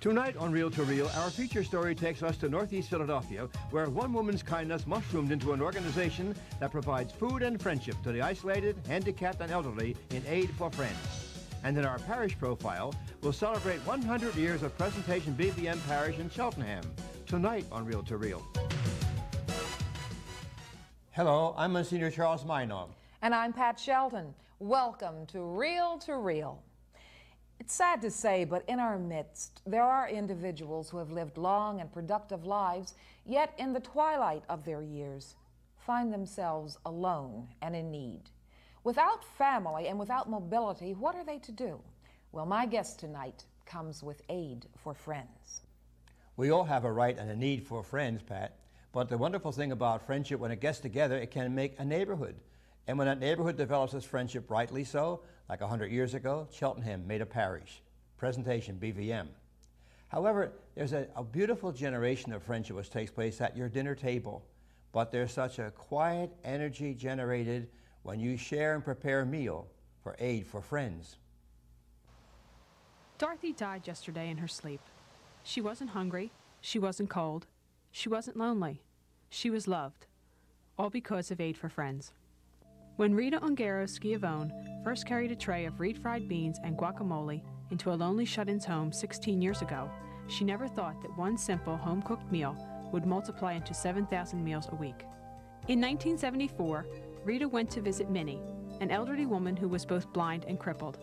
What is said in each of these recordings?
Tonight on Reel to Reel, our feature story takes us to Northeast Philadelphia, where one woman's kindness mushroomed into an organization that provides food and friendship to the isolated, handicapped, and elderly in Aid for Friends. And in our parish profile, we'll celebrate 100 years of Presentation B.V.M. Parish in Cheltenham. Tonight on Reel to Reel. Hello, I'm Monsignor Charles Minor. And I'm Pat Shelton. Welcome to Reel. It's sad to say, but in our midst, there are individuals who have lived long and productive lives, yet in the twilight of their years, find themselves alone and in need. Without family and without mobility, what are they to do? Well, my guest tonight comes with Aid for Friends. We all have a right and a need for friends, Pat, but the wonderful thing about friendship, when it gets together, it can make a neighborhood. And when that neighborhood develops its friendship rightly so, like 100 years ago, Cheltenham made a parish, Presentation B.V.M. However, there's a beautiful generation of friendship which takes place at your dinner table, but there's such a quiet energy generated when you share and prepare a meal for Aid for Friends. Dorothy died yesterday in her sleep. She wasn't hungry, she wasn't cold, she wasn't lonely, she was loved, all because of Aid for Friends. When Rita Ungaro-Schiavone first carried a tray of refried beans and guacamole into a lonely shut-in's home 16 years ago, she never thought that one simple home-cooked meal would multiply into 7,000 meals a week. In 1974, Rita went to visit Minnie, an elderly woman who was both blind and crippled.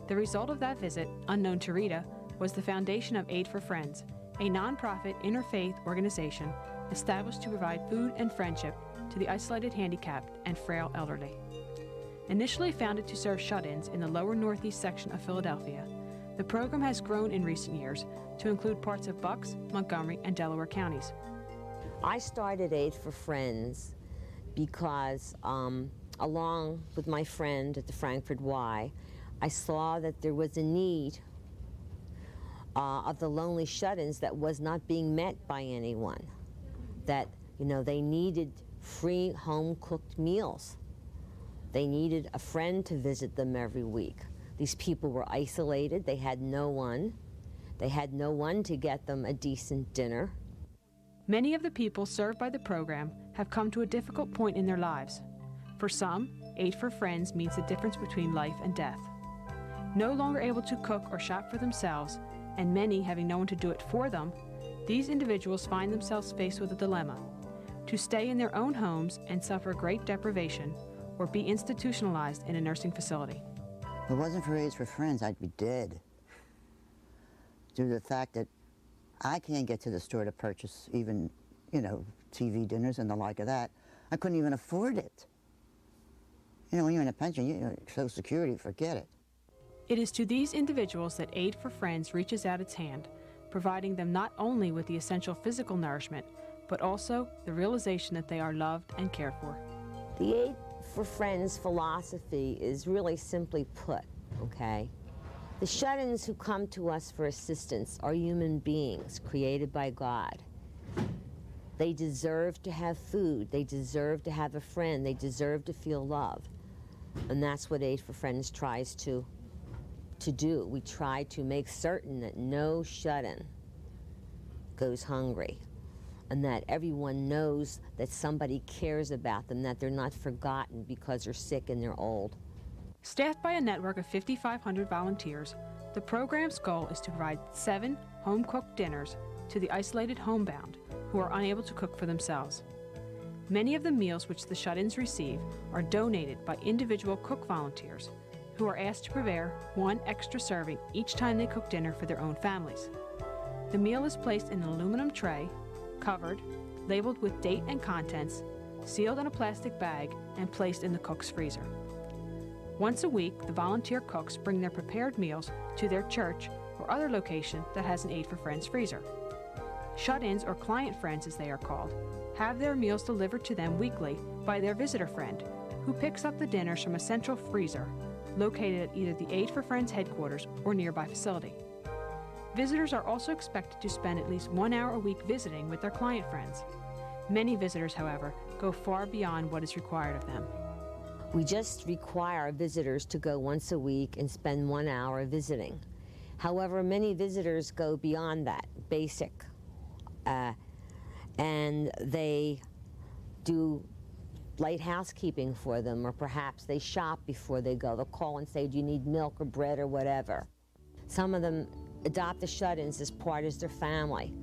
The result of that visit, unknown to Rita, was the foundation of Aid for Friends, a nonprofit interfaith organization established to provide food and friendship to the isolated, handicapped, and frail elderly. Initially founded to serve shut-ins in the lower northeast section of Philadelphia, the program has grown in recent years to include parts of Bucks, Montgomery, and Delaware counties. I started Aid for Friends because, along with my friend at the Frankfurt Y, I saw that there was a need of the lonely shut-ins that was not being met by anyone. That, they needed free home-cooked meals. They needed a friend to visit them every week. These people were isolated. They had no one. They had no one to get them a decent dinner. Many of the people served by the program have come to a difficult point in their lives. For some, Aid for Friends means the difference between life and death. No longer able to cook or shop for themselves, and many having no one to do it for them, these individuals find themselves faced with a dilemma: to stay in their own homes and suffer great deprivation, or be institutionalized in a nursing facility. If it wasn't for Aid for Friends, I'd be dead. Due to the fact that I can't get to the store to purchase even, TV dinners and the like of that. I couldn't even afford it. When you're in a pension, Social Security, forget it. It is to these individuals that Aid for Friends reaches out its hand, providing them not only with the essential physical nourishment, but also the realization that they are loved and cared for. The Aid for Friends philosophy is really simply put, okay? The shut-ins who come to us for assistance are human beings created by God. They deserve to have food, they deserve to have a friend, they deserve to feel love. And that's what Aid for Friends tries to do. We try to make certain that no shut-in goes hungry, and that everyone knows that somebody cares about them, that they're not forgotten because they're sick and they're old. Staffed by a network of 5,500 volunteers, the program's goal is to provide 7 home-cooked dinners to the isolated homebound who are unable to cook for themselves. Many of the meals which the shut-ins receive are donated by individual cook volunteers who are asked to prepare 1 extra serving each time they cook dinner for their own families. The meal is placed in an aluminum tray, covered, labeled with date and contents, sealed in a plastic bag, and placed in the cook's freezer. Once a week, the volunteer cooks bring their prepared meals to their church or other location that has an Aid for Friends freezer. Shut-ins, or client friends as they are called, have their meals delivered to them weekly by their visitor friend, who picks up the dinners from a central freezer located at either the Aid for Friends headquarters or nearby facility. Visitors are also expected to spend at least 1 hour a week visiting with their client friends. Many visitors, however, go far beyond what is required of them. We just require visitors to go once a week and spend 1 hour visiting. However, many visitors go beyond that basic, and they do light housekeeping for them, or perhaps they shop before they go. They'll call and say, do you need milk or bread or whatever. Some of them adopt the shut-ins as part of their family.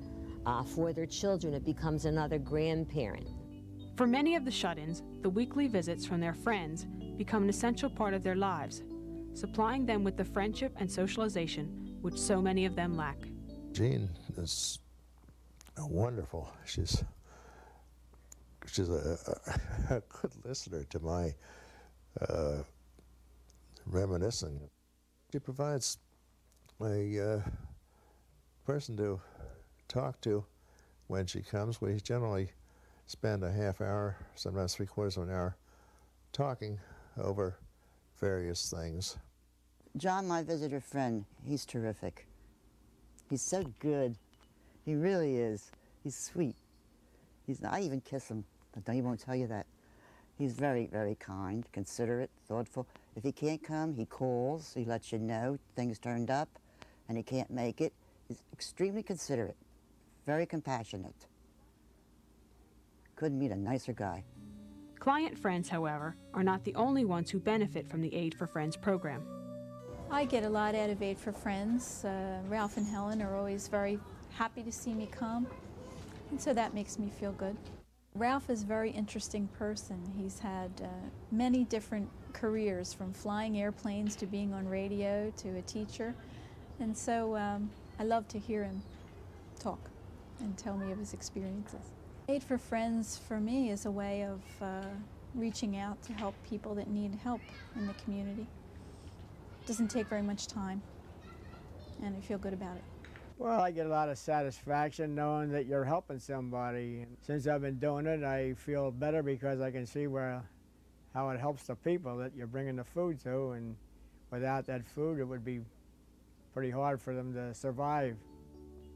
For their children, it becomes another grandparent. For many of the shut-ins, the weekly visits from their friends become an essential part of their lives, supplying them with the friendship and socialization which so many of them lack. Jean is wonderful. She's a good listener to my reminiscing. She provides a person to talk to when she comes. We generally spend a half hour, sometimes 3/4 of an hour, talking over various things. John, my visitor friend, he's terrific. He's so good. He really is. He's sweet. I even kiss him, but he won't tell you that. He's very, very kind, considerate, thoughtful. If he can't come, he calls. He lets you know things turned up and he can't make it. He's extremely considerate, very compassionate. Couldn't meet a nicer guy. Client friends, however, are not the only ones who benefit from the Aid for Friends program. I get a lot out of Aid for Friends. Ralph and Helen are always very happy to see me come, and so that makes me feel good. Ralph is a very interesting person. He's had many different careers, from flying airplanes to being on radio to a teacher, and so I love to hear him talk and tell me of his experiences. Aid for Friends for me is a way of reaching out to help people that need help in the community. It doesn't take very much time, and I feel good about it. Well, I get a lot of satisfaction knowing that you're helping somebody. And since I've been doing it, I feel better because I can see how it helps the people that you're bringing the food to, and without that food, it would be pretty hard for them to survive.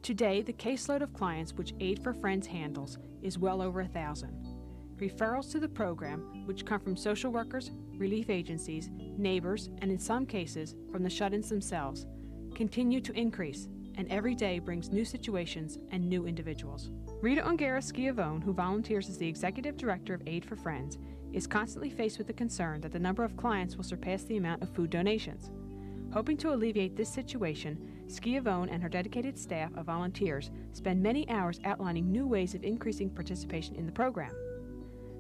Today, the caseload of clients which Aid for Friends handles is well over 1,000. Referrals to the program, which come from social workers, relief agencies, neighbors, and in some cases from the shut-ins themselves, continue to increase, and every day brings new situations and new individuals. Rita Ungaro-Schiavone, who volunteers as the Executive Director of Aid for Friends, is constantly faced with the concern that the number of clients will surpass the amount of food donations. Hoping to alleviate this situation, Schiavone and her dedicated staff of volunteers spend many hours outlining new ways of increasing participation in the program.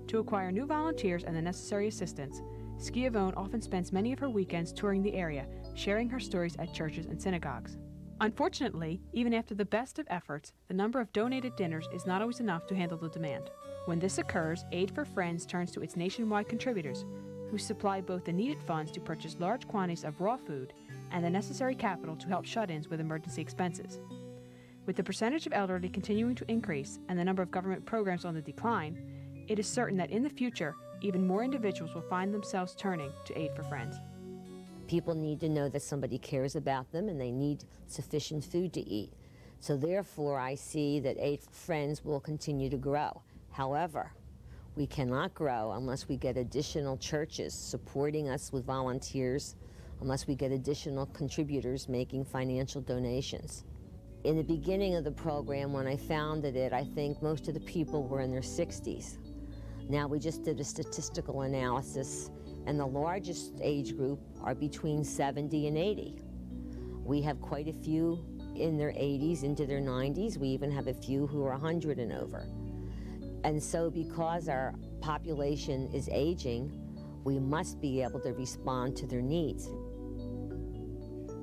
To acquire new volunteers and the necessary assistance, Schiavone often spends many of her weekends touring the area, sharing her stories at churches and synagogues. Unfortunately, even after the best of efforts, the number of donated dinners is not always enough to handle the demand. When this occurs, Aid for Friends turns to its nationwide contributors, who supply both the needed funds to purchase large quantities of raw food and the necessary capital to help shut-ins with emergency expenses. With the percentage of elderly continuing to increase and the number of government programs on the decline, it is certain that in the future, even more individuals will find themselves turning to Aid for Friends. People need to know that somebody cares about them and they need sufficient food to eat. So therefore, I see that Aid for Friends will continue to grow. However, we cannot grow unless we get additional churches supporting us with volunteers, unless we get additional contributors making financial donations. In the beginning of the program, when I founded it, I think most of the people were in their 60s. Now we just did a statistical analysis, and the largest age group are between 70 and 80. We have quite a few in their 80s into their 90s. We even have a few who are 100 and over. And so because our population is aging, we must be able to respond to their needs.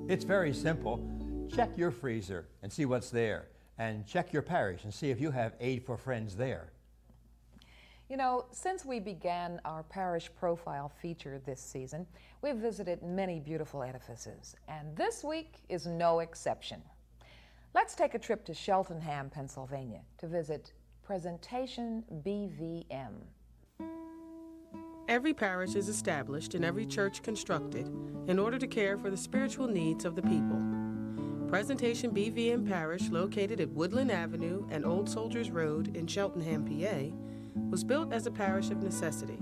It's very simple. Check your freezer and see what's there, and check your parish and see if you have Aid for Friends there. You know, since we began our parish profile feature this season, we've visited many beautiful edifices, and this week is no exception. Let's take a trip to Cheltenham, Pennsylvania, to visit Presentation B.V.M. Every parish is established and every church constructed in order to care for the spiritual needs of the people. Presentation B.V.M. Parish, located at Woodland Avenue and Old Soldiers Road in Cheltenham, PA, was built as a parish of necessity.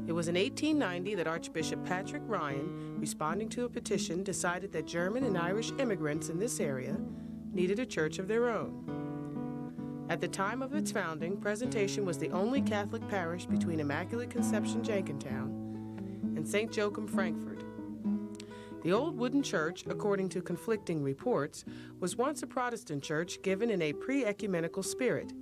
It was in 1890 that Archbishop Patrick Ryan, responding to a petition, decided that German and Irish immigrants in this area needed a church of their own. At the time of its founding, Presentation was the only Catholic parish between Immaculate Conception, Jenkintown, and St. Joachim, Frankfurt. The old wooden church, according to conflicting reports, was once a Protestant church given in a pre-ecumenical spirit.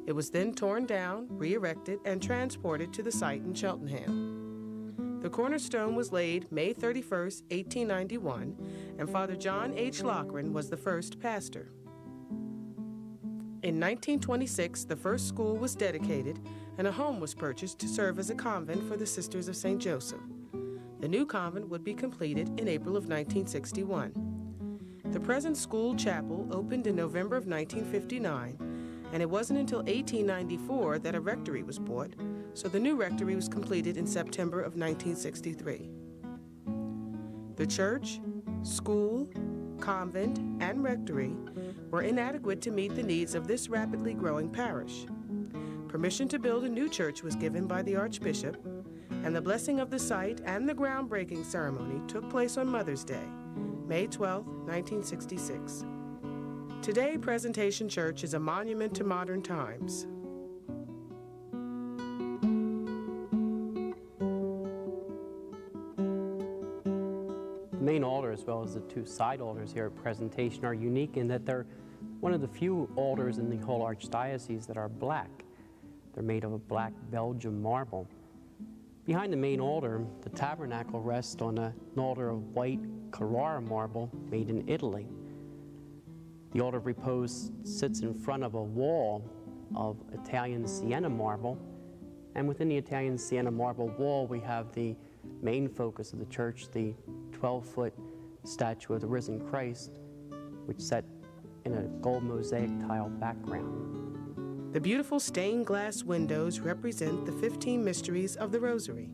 It was then torn down, re-erected, and transported to the site in Cheltenham. The cornerstone was laid May 31, 1891, and Father John H. Loughran was the first pastor. In 1926, the first school was dedicated, and a home was purchased to serve as a convent for the Sisters of St. Joseph. The new convent would be completed in April of 1961. The present school chapel opened in November of 1959, and it wasn't until 1894 that a rectory was bought, so the new rectory was completed in September of 1963. The church, school, convent, and rectory were inadequate to meet the needs of this rapidly growing parish. Permission to build a new church was given by the Archbishop, and the blessing of the site and the groundbreaking ceremony took place on Mother's Day, May 12, 1966. Today, Presentation Church is a monument to modern times. The main altar, as well as the two side altars here at Presentation, are unique in that they're one of the few altars in the whole archdiocese that are black. They're made of a black Belgian marble. Behind the main altar, the tabernacle rests on an altar of white Carrara marble made in Italy. The altar of repose sits in front of a wall of Italian Sienna marble, and within the Italian Sienna marble wall we have the main focus of the church, the 12-foot statue of the risen Christ, which set in a gold mosaic tile background. The beautiful stained glass windows represent the 15 mysteries of the Rosary.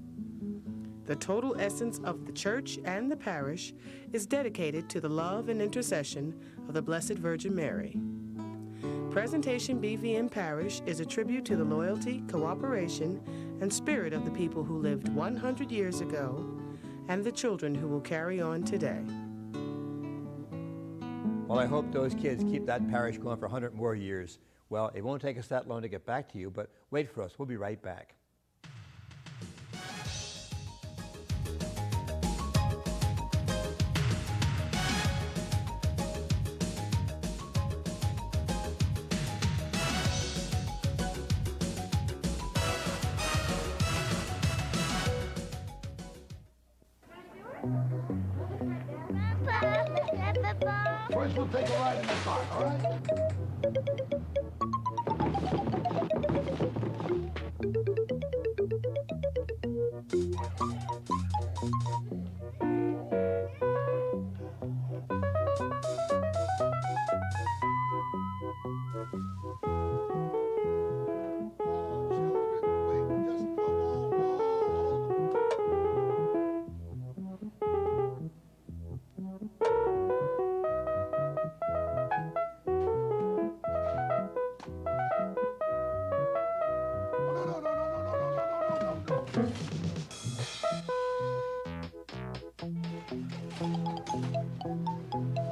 The total essence of the church and the parish is dedicated to the love and intercession of the Blessed Virgin Mary. Presentation B.V.M. Parish is a tribute to the loyalty, cooperation, and spirit of the people who lived 100 years ago and the children who will carry on today. Well, I hope those kids keep that parish going for 100 more years. Well, it won't take us that long to get back to you, but wait for us. We'll be right back. First, we'll take a ride in the car, all right?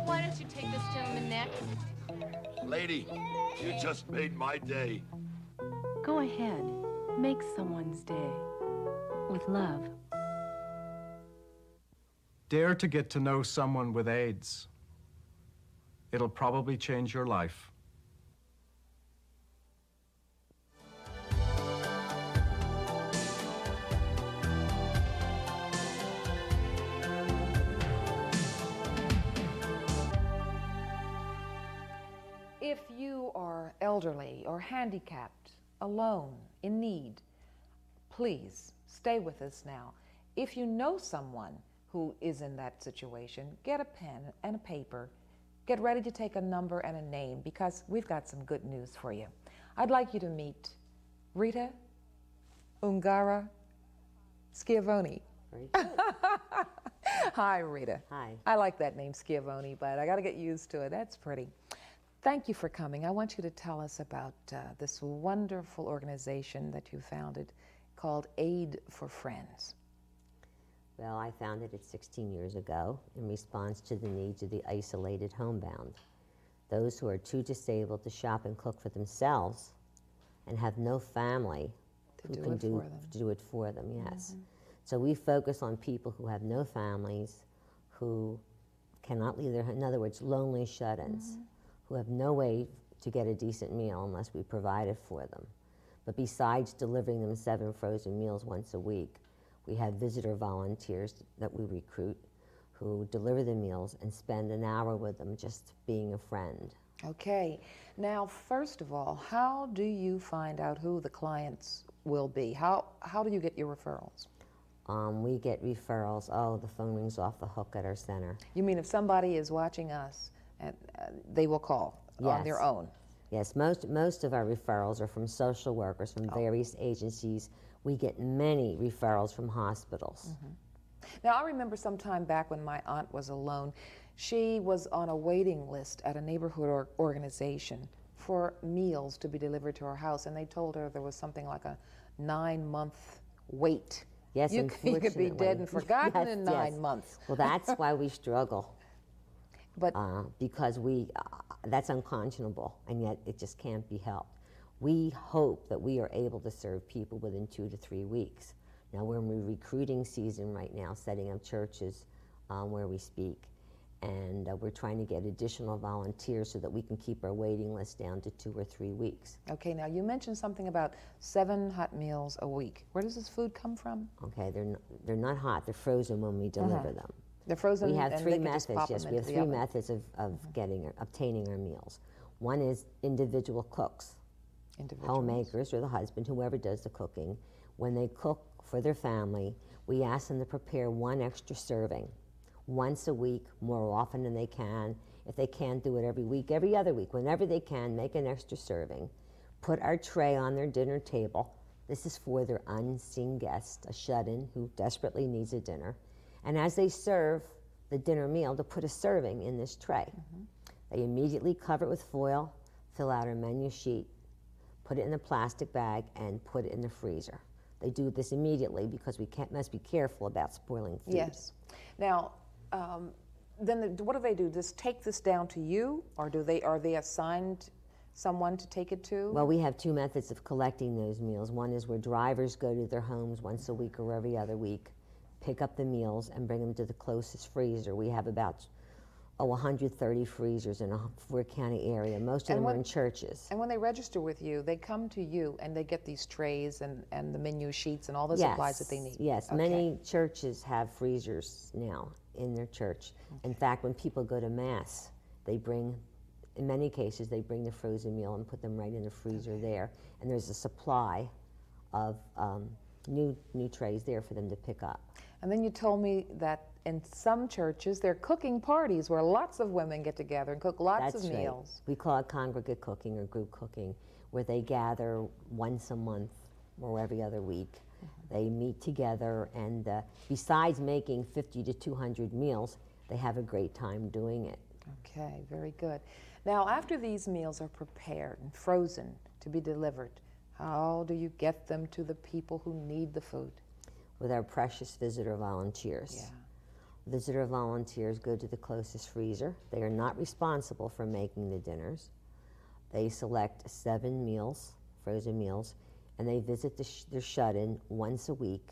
Why don't you take this gentleman next? Lady, you just made my day. Go ahead. Make someone's day. With love. Dare to get to know someone with AIDS. It'll probably change your life. If you are elderly or handicapped, alone, in need, please stay with us now. If you know someone who is in that situation, get a pen and a paper. Get ready to take a number and a name because we've got some good news for you. I'd like you to meet Rita Ungaro-Schiavone. Hi, Rita. Hi. I like that name, Schiavone, but I got to get used to it. That's pretty. Thank you for coming. I want you to tell us about this wonderful organization that you founded called Aid for Friends? Well, I founded it 16 years ago in response to the needs of the isolated homebound, those who are too disabled to shop and cook for themselves and have no family who can do it for them, yes. So we focus on people who have no families, who cannot leave their, in other words, lonely shut-ins, who have no way to get a decent meal unless we provide it for them. But besides delivering them 7 frozen meals once a week, we have visitor volunteers that we recruit who deliver the meals and spend an hour with them just being a friend. Okay. Now, first of all, how do you find out who the clients will be? How do you get your referrals? We get referrals. Oh, the phone rings off the hook at our center. You mean if somebody is watching us, and they will call on their own? Yes, most of our referrals are from social workers, from various agencies. We get many referrals from hospitals. Now, I remember some time back when my aunt was alone, she was on a waiting list at a neighborhood organization for meals to be delivered to her house, and they told her there was something like a 9-month wait. Yes, you could be dead and forgotten in 9 months. Well, that's why we struggle. But because that's unconscionable, and yet it just can't be helped. We hope that we are able to serve people within 2 to 3 weeks. Now we're in recruiting season right now, setting up churches where we speak, and we're trying to get additional volunteers so that we can keep our waiting list down to 2 or 3 weeks. Okay, now you mentioned something about 7 hot meals a week. Where does this food come from? Okay, they're not hot, they're frozen when we deliver them. They're frozen. We have and 3 they can methods, just pop yes, them we have into 3 the oven. methods of obtaining our meals. One is individual cooks, homemakers or the husband, whoever does the cooking. When they cook for their family, we ask them to prepare 1 extra serving once a week, more often than they can. If they can't do it every week, every other week, whenever they can, make an extra serving. Put our tray on their dinner table. This is for their unseen guest, a shut-in who desperately needs a dinner. And as they serve the dinner meal, to put a serving in this tray. They immediately cover it with foil, fill out our menu sheet, put it in a plastic bag, and put it in the freezer. They do this immediately because we must be careful about spoiling food. Yes. Now, then what do they do? Just take this down to you, or are they assigned someone to take it to? Well, we have 2 methods of collecting those meals. One is where drivers go to their homes once a week or every other week, pick up the meals and bring them to the closest freezer. We have about 130 freezers in a 4-county area. Most of them are in churches. And when they register with you, they come to you and they get these trays and the menu sheets and all the supplies that they need. Yes, many churches have freezers now in their church. In fact, when people go to Mass, they bring, in many cases, they bring the frozen meal and put them right in the freezer there. And there's a supply of new trays there for them to pick up. And then you told me that in some churches, there are cooking parties where lots of women get together and cook lots of meals. Right. We call it congregate cooking or group cooking, where they gather once a month or every other week. They meet together, and besides making 50 to 200 meals, they have a great time doing it. Okay, very good. Now, after these meals are prepared and frozen to be delivered, how do you get them to the people who need the food? With our precious visitor volunteers. Visitor volunteers go to the closest freezer. They are not responsible for making the dinners. They select 7 meals, frozen meals, and they visit their shut-in once a week.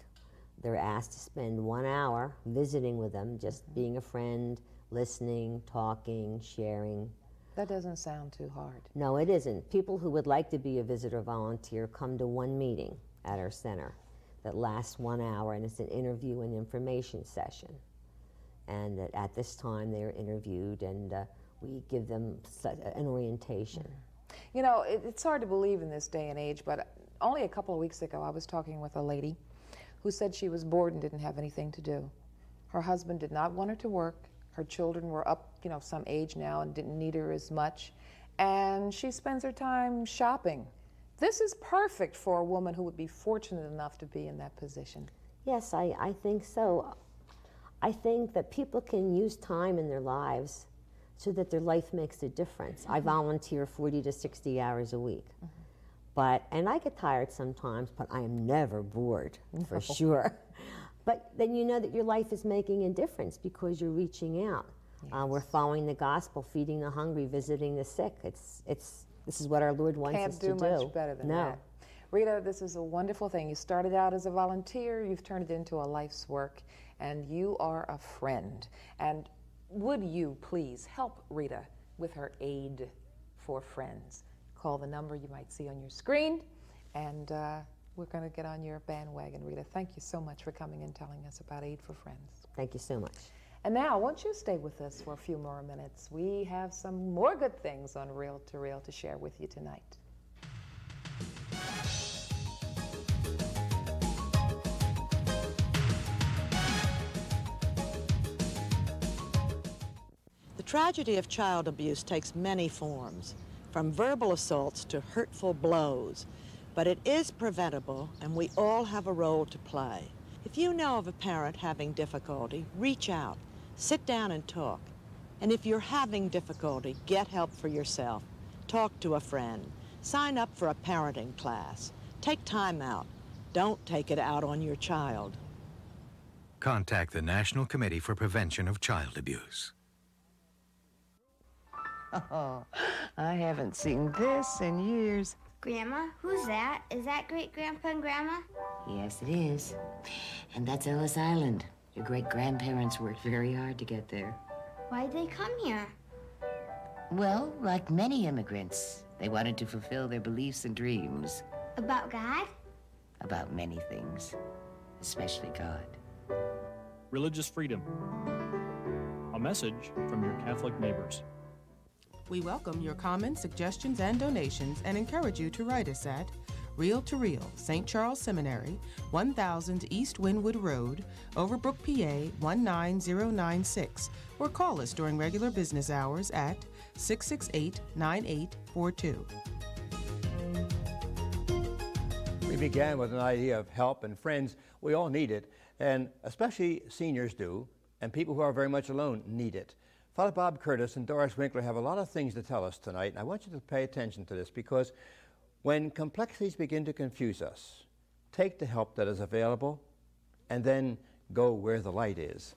They're asked to spend 1 hour visiting with them, just being a friend, listening, talking, sharing. That doesn't sound too hard. No, it isn't. People who would like to be a visitor volunteer come to 1 meeting at our center that lasts 1 hour, and it's an interview and information session. And at this time, they're interviewed, and we give them an orientation. You know, it's hard to believe in this day and age, but only a couple of weeks ago, I was talking with a lady who said she was bored and didn't have anything to do. Her husband did not want her to work. Her children were up, some age now and didn't need her as much. And she spends her time shopping. This is perfect for a woman who would be fortunate enough to be in that position. Yes, I think so. I think that people can use time in their lives so that their life makes a difference. I volunteer 40 to 60 hours a week. And I get tired sometimes, but I am never bored, for sure. But then you know that your life is making a difference because you're reaching out. Yes. We're following the gospel, feeding the hungry, visiting the sick. This is what our Lord wants us to do. Can't do much better than that. Rita, this is a wonderful thing. You started out as a volunteer, you've turned it into a life's work, and you are a friend. And would you please help Rita with her Aid for Friends? Call the number you might see on your screen, and we're going to get on your bandwagon, Rita. Thank you so much for coming and telling us about Aid for Friends. Thank you so much. And now, won't you stay with us for a few more minutes? We have some more good things on Reel to Reel to share with you tonight. The tragedy of child abuse takes many forms, from verbal assaults to hurtful blows. But it is preventable, and we all have a role to play. If you know of a parent having difficulty, reach out, sit down and talk. And if you're having difficulty, get help for yourself. Talk to a friend. Sign up for a parenting class. Take time out. Don't take it out on your child. Contact the National Committee for Prevention of Child Abuse. Oh, I haven't seen this in years. Grandma, who's that? Is that great-grandpa and grandma? Yes, it is. And that's Ellis Island. Your great-grandparents worked very hard to get there. Why'd they come here? Well, like many immigrants, they wanted to fulfill their beliefs and dreams. About God? About many things, especially God. Religious freedom. A message from your Catholic neighbors. We welcome your comments, suggestions, and donations and encourage you to write us at Reel to Reel, St. Charles Seminary, 1000 East Wynwood Road, Overbrook, PA 19096, or call us during regular business hours at 668-9842. We began with an idea of help and friends. We all need it, and especially seniors do, and people who are very much alone need it. Father Bob Curtis and Doris Winkler have a lot of things to tell us tonight, and I want you to pay attention to this because when complexities begin to confuse us, take the help that is available and then go where the light is.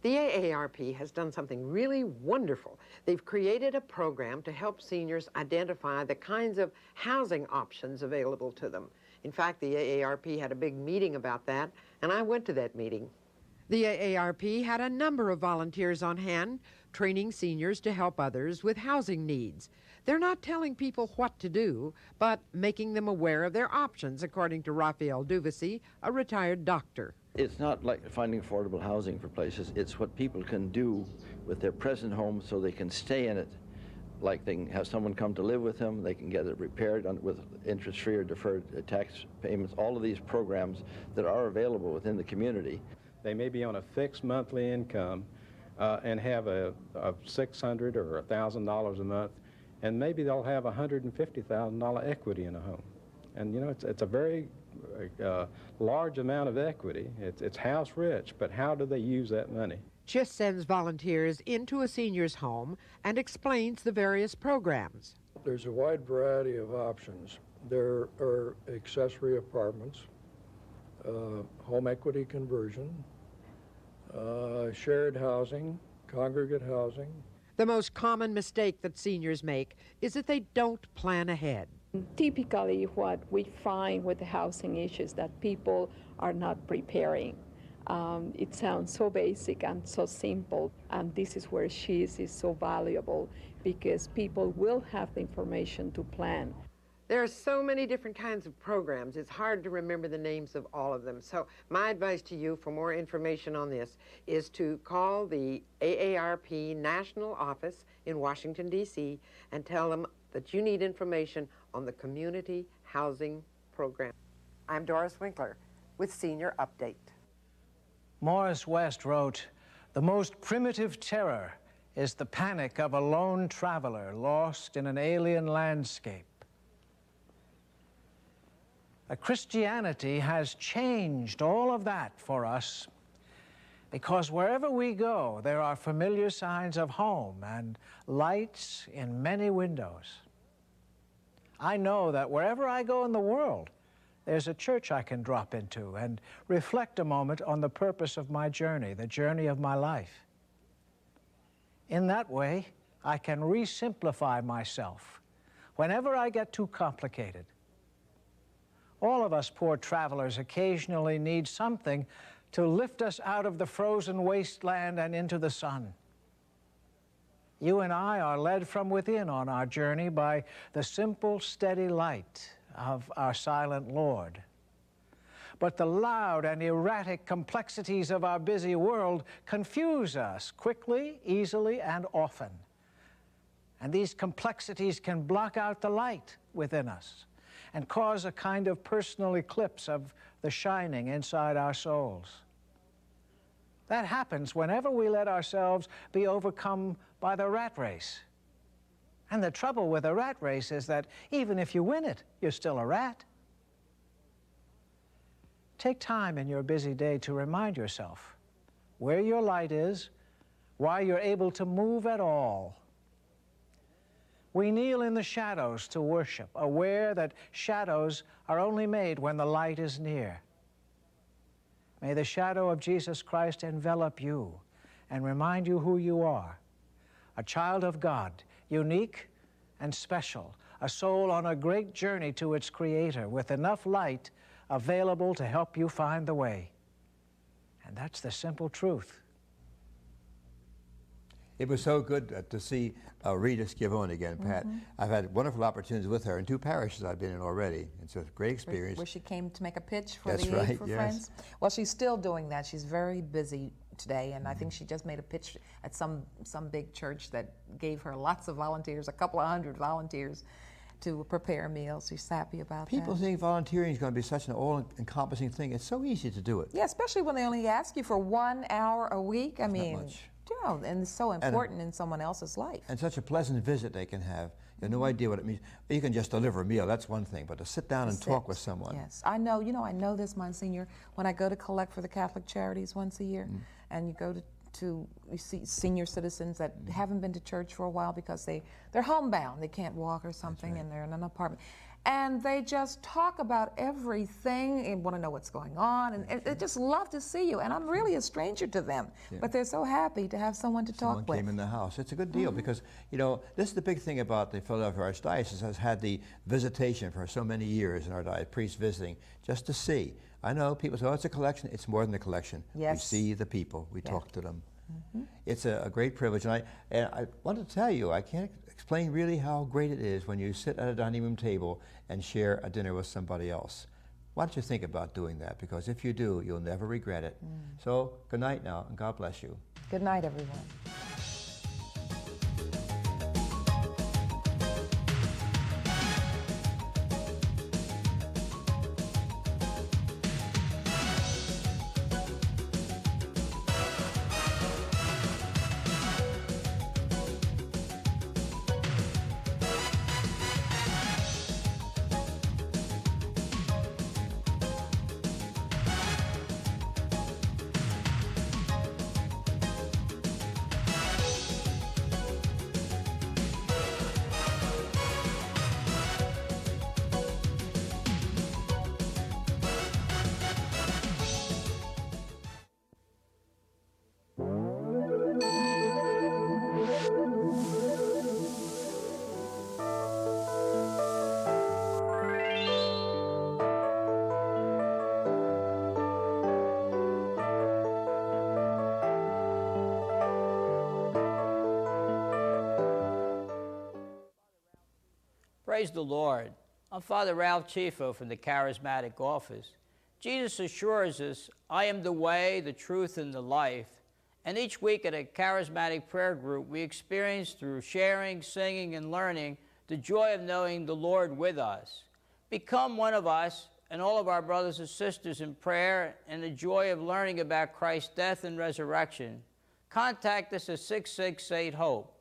The AARP has done something really wonderful. They've created a program to help seniors identify the kinds of housing options available to them. In fact, the AARP had a big meeting about that, and I went to that meeting. The AARP had a number of volunteers on hand, training seniors to help others with housing needs. They're not telling people what to do, but making them aware of their options, according to Raphael Duvesey, a retired doctor. It's not like finding affordable housing for places. It's what people can do with their present home so they can stay in it. Like they can have someone come to live with them, they can get it repaired with interest-free or deferred tax payments, all of these programs that are available within the community. They may be on a fixed monthly income and have a $600 or $1,000 a month, and maybe they'll have $150,000 equity in a home. And you know, it's a very large amount of equity. It's house rich, but how do they use that money? CHIS sends volunteers into a senior's home and explains the various programs. There's a wide variety of options. There are accessory apartments, home equity conversion, shared housing, congregate housing. The most common mistake that seniors make is that they don't plan ahead. Typically, what we find with the housing issues that people are not preparing. It sounds so basic and so simple, and this is where CHIS is so valuable because people will have the information to plan. There are so many different kinds of programs, it's hard to remember the names of all of them. So my advice to you for more information on this is to call the AARP National Office in Washington, D.C. and tell them that you need information on the Community Housing Program. I'm Doris Winkler with Senior Update. Morris West wrote, "The most primitive terror is the panic of a lone traveler lost in an alien landscape. Christianity has changed all of that for us because wherever we go, there are familiar signs of home and lights in many windows. I know that wherever I go in the world, there's a church I can drop into and reflect a moment on the purpose of my journey, the journey of my life. In that way, I can re-simplify myself whenever I get too complicated. All of us poor travelers occasionally need something to lift us out of the frozen wasteland and into the sun. You and I are led from within on our journey by the simple, steady light of our silent Lord. But the loud and erratic complexities of our busy world confuse us quickly, easily, and often. And these complexities can block out the light within us and cause a kind of personal eclipse of the shining inside our souls. That happens whenever we let ourselves be overcome by the rat race. And the trouble with a rat race is that even if you win it, you're still a rat. Take time in your busy day to remind yourself where your light is, why you're able to move at all. We kneel in the shadows to worship, aware that shadows are only made when the light is near. May the shadow of Jesus Christ envelop you and remind you who you are, a child of God, unique and special, a soul on a great journey to its Creator with enough light available to help you find the way. And that's the simple truth. It was so good to see Rita Schiavone again, Pat. I've had wonderful opportunities with her in 2 parishes I've been in already. It's a great experience. Where she came to make a pitch for That's the right, Aid for yes. Friends. Well, she's still doing that. She's very busy today, and I think she just made a pitch at some big church that gave her lots of volunteers, a couple of hundred volunteers, to prepare meals. She's happy about People that. think volunteering is going to be such an all-encompassing thing. It's so easy to do it. Yeah, especially when they only ask you for 1 hour a week. I mean, not much. you know, and it's so important in someone else's life. And such a pleasant visit they can have. You have no idea what it means. You can just deliver a meal, that's one thing, but to sit down and talk with someone. Yes, I know, I know this, Monsignor, when I go to collect for the Catholic Charities once a year, and you go to you see senior citizens that haven't been to church for a while because they're homebound, they can't walk or something, and they're in an apartment. And they just talk about everything and want to know what's going on, and they just love to see you. And I'm really a stranger to them, but they're so happy to have someone to talk with. Someone came in the house. It's a good deal because, this is the big thing about the Philadelphia Archdiocese has had the visitation for so many years in our diocese, priests visiting, just to see. I know people say, oh, it's a collection. It's more than a collection. Yes. We see the people. We talk to them. It's a great privilege. And I want to tell you, I can't explain really how great it is when you sit at a dining room table and share a dinner with somebody else. Why don't you think about doing that? Because if you do, you'll never regret it. So good night now, and God bless you. Good night, everyone. Praise the Lord. I'm Father Ralph Chifo from the Charismatic Office. Jesus assures us, I am the way, the truth, and the life. And each week at a Charismatic prayer group, we experience through sharing, singing, and learning the joy of knowing the Lord with us. Become one of us and all of our brothers and sisters in prayer and the joy of learning about Christ's death and resurrection. Contact us at 668-HOPE.